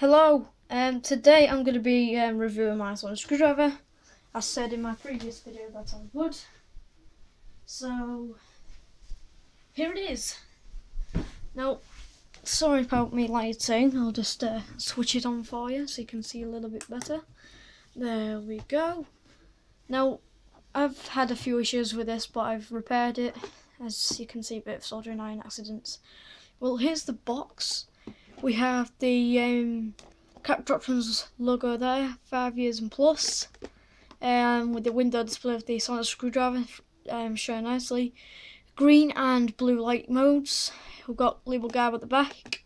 Hello, today I'm going to be reviewing my sonic screwdriver. I said in my previous video that I would. So, here it is. Now, sorry about me lighting, I'll just switch it on for you so you can see a little bit better. There we go. Now, I've had a few issues with this, but I've repaired it. As you can see, a bit of soldering iron accidents. Well, here's the box. We have the Doctor's logo there, 5 years and plus, with the window display of the sonic screwdriver shown nicely. Green and blue light modes. We've got label guide at the back.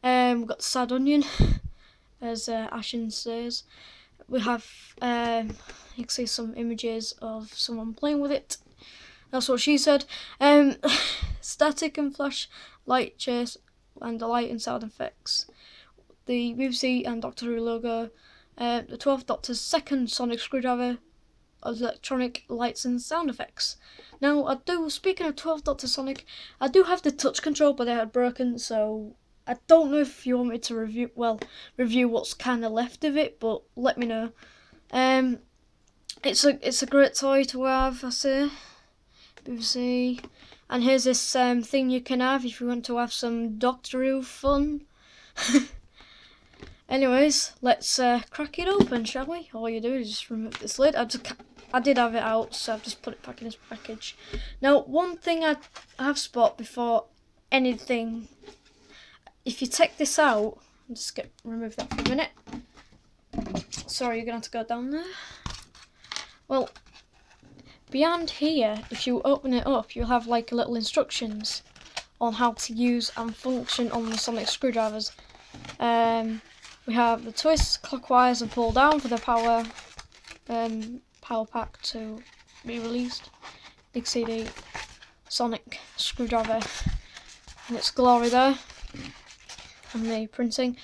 We've got the sad onion, as Ashen says. We have, you can see some images of someone playing with it. That's what she said. Static and flash light chase and the light and sound effects. The BBC and Doctor Who logo. The 12th Doctor's second sonic screwdriver. Electronic lights and sound effects. Now, speaking of 12th Doctor Sonic, I do have the touch control, but they had broken, so I don't know if you want me to review what's kind of left of it, but let me know. It's a great toy to have, I say. BBC. And here's this thing you can have if you want to have some Doctor Who fun. Anyways, let's crack it open, shall we? All you do is just remove this lid. I did have it out, so I've just put it back in its package. Now, one thing I have spot before anything, if you take this out, I'll just remove that for a minute. Sorry, you're gonna have to go down there. Well, behind here, if you open it up, you'll have like little instructions on how to use and function on the sonic screwdrivers. We have the twist clockwise and pull down for the power pack to be released. You can see the sonic screwdriver in its glory there, and the printing.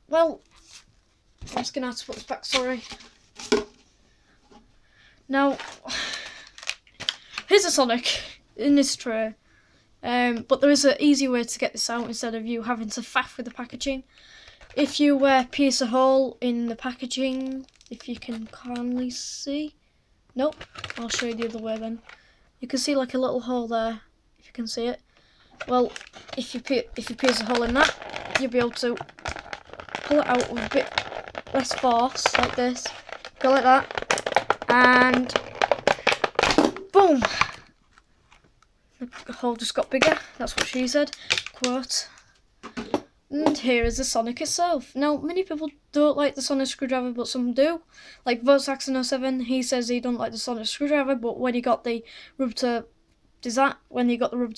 Well, I'm just gonna have to put this back. Sorry. Now, here's a sonic in this tray, but there is an easy way to get this out instead of you having to faff with the packaging. If you pierce a hole in the packaging, if you can kindly see, nope, I'll show you the other way then. You can see like a little hole there, if you can see it. Well, if you pierce a hole in that, you'll be able to pull it out with a bit less force, like this. Go like that, and boom! The hole just got bigger, that's what she said, quote. And here is the Sonic itself. Now, many people don't like the Sonic screwdriver, but some do. Like Vosaxon07, he says he don't like the Sonic screwdriver, but when he got the rubber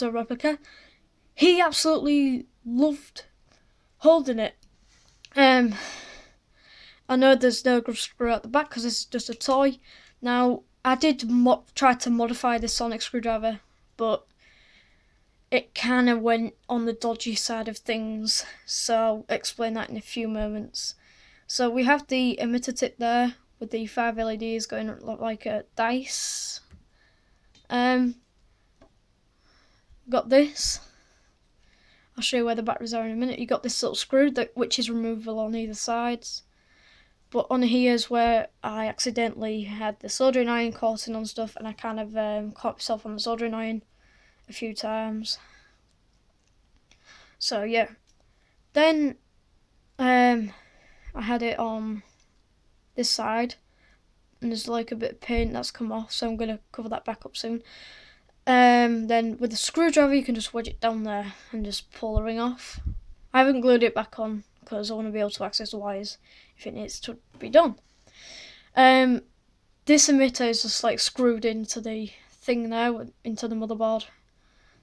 replica, he absolutely loved holding it. I know there's no grub screw at the back because this is just a toy. Now, I did try to modify the Sonic screwdriver, but it kind of went on the dodgy side of things, so I'll explain that in a few moments. So we have the emitter tip there with the 5 LEDs going like a dice. Got this. I'll show you where the batteries are in a minute. You got this little screw which is removable on either sides. But on here is where I accidentally had the soldering iron coating on stuff, and I kind of caught myself on the soldering iron a few times. So yeah, then I had it on this side, and there's like a bit of paint that's come off, so I'm going to cover that back up soon. Then with the screwdriver you can just wedge it down there and just pull the ring off. I haven't glued it back on because I want to be able to access the wires if it needs to be done. This emitter is just like screwed into the thing there, into the motherboard,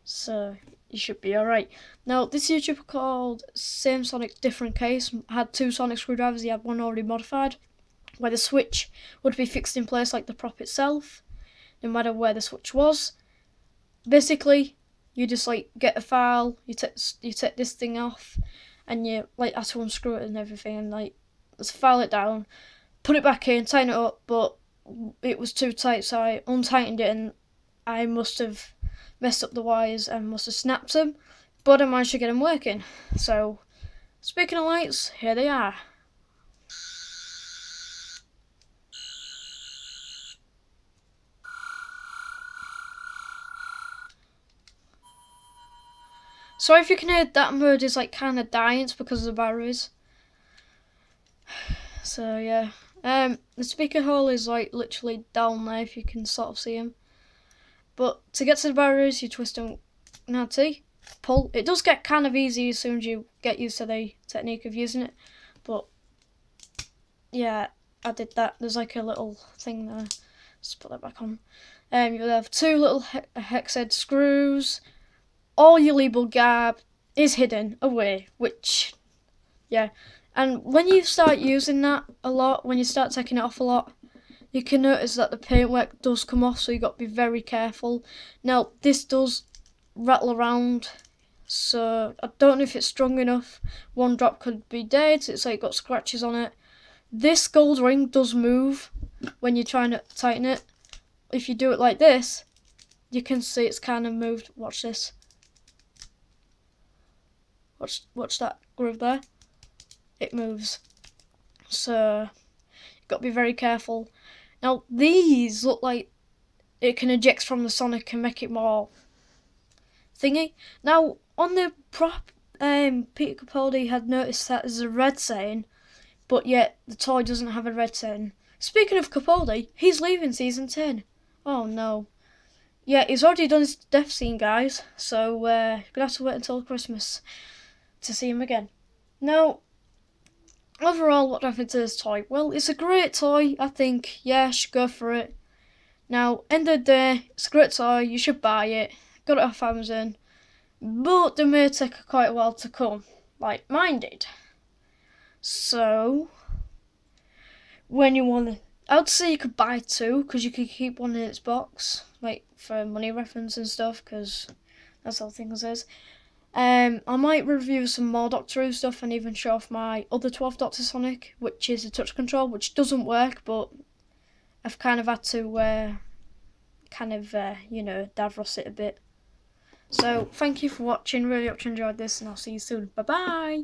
so you should be alright. Now, this YouTuber called Same Sonic Different Case had 2 sonic screwdrivers. He had one already modified, where the switch would be fixed in place like the prop itself, no matter where the switch was. Basically, you just like get a file, you take this thing off, and you like have to unscrew it and everything, and like just file it down, put it back in, tighten it up, but it was too tight, so I untightened it, and I must have messed up the wires and must have snapped them, but I managed to get them working. So Speaking of lights, here they are. Sorry if you can hear that bird is like kind of dying, it's because of the batteries. So yeah, the speaker hole is like literally down there if you can sort of see him. But to get to the batteries, you twist them. Now see, pull. It does get kind of easy as soon as you get used to the technique of using it. But yeah, I did that. There's like a little thing there. Just put that back on. You'll have two little hex head screws. All your label gab is hidden away, which, yeah. And when you start using that a lot, when you start taking it off a lot, you can notice that the paintwork does come off, so you got to be very careful. Now, this does rattle around, so I don't know if it's strong enough. One drop could be dead, it's like got scratches on it. This gold ring does move when you're trying to tighten it. If you do it like this, you can see it's kind of moved. Watch this. Watch that groove there. It moves. So you've got to be very careful. Now these look like it can eject from the Sonic and make it more thingy. Now on the prop, Peter Capaldi had noticed that there's a red setting, but yet the toy doesn't have a red setting. Speaking of Capaldi, he's leaving season 10. Oh no. Yeah, he's already done his death scene, guys, so you're gonna have to wait until Christmas to see him again. Now, overall, what do I think to this toy? Well, it's a great toy, I think. Yeah, you should go for it. Now, end of the day, it's a great toy, you should buy it. Got it off Amazon. But they may take quite a while to come, like mine did. So, when you want to, I'd say you could buy two, because you could keep one in its box, like for money reference and stuff, because that's how things is. I might review some more Doctor Who stuff and even show off my other 12 Doctor Sonic, which is a touch control, which doesn't work, but I've kind of had to you know, Davros it a bit. So thank you for watching, really hope you enjoyed this, and I'll see you soon. Bye bye!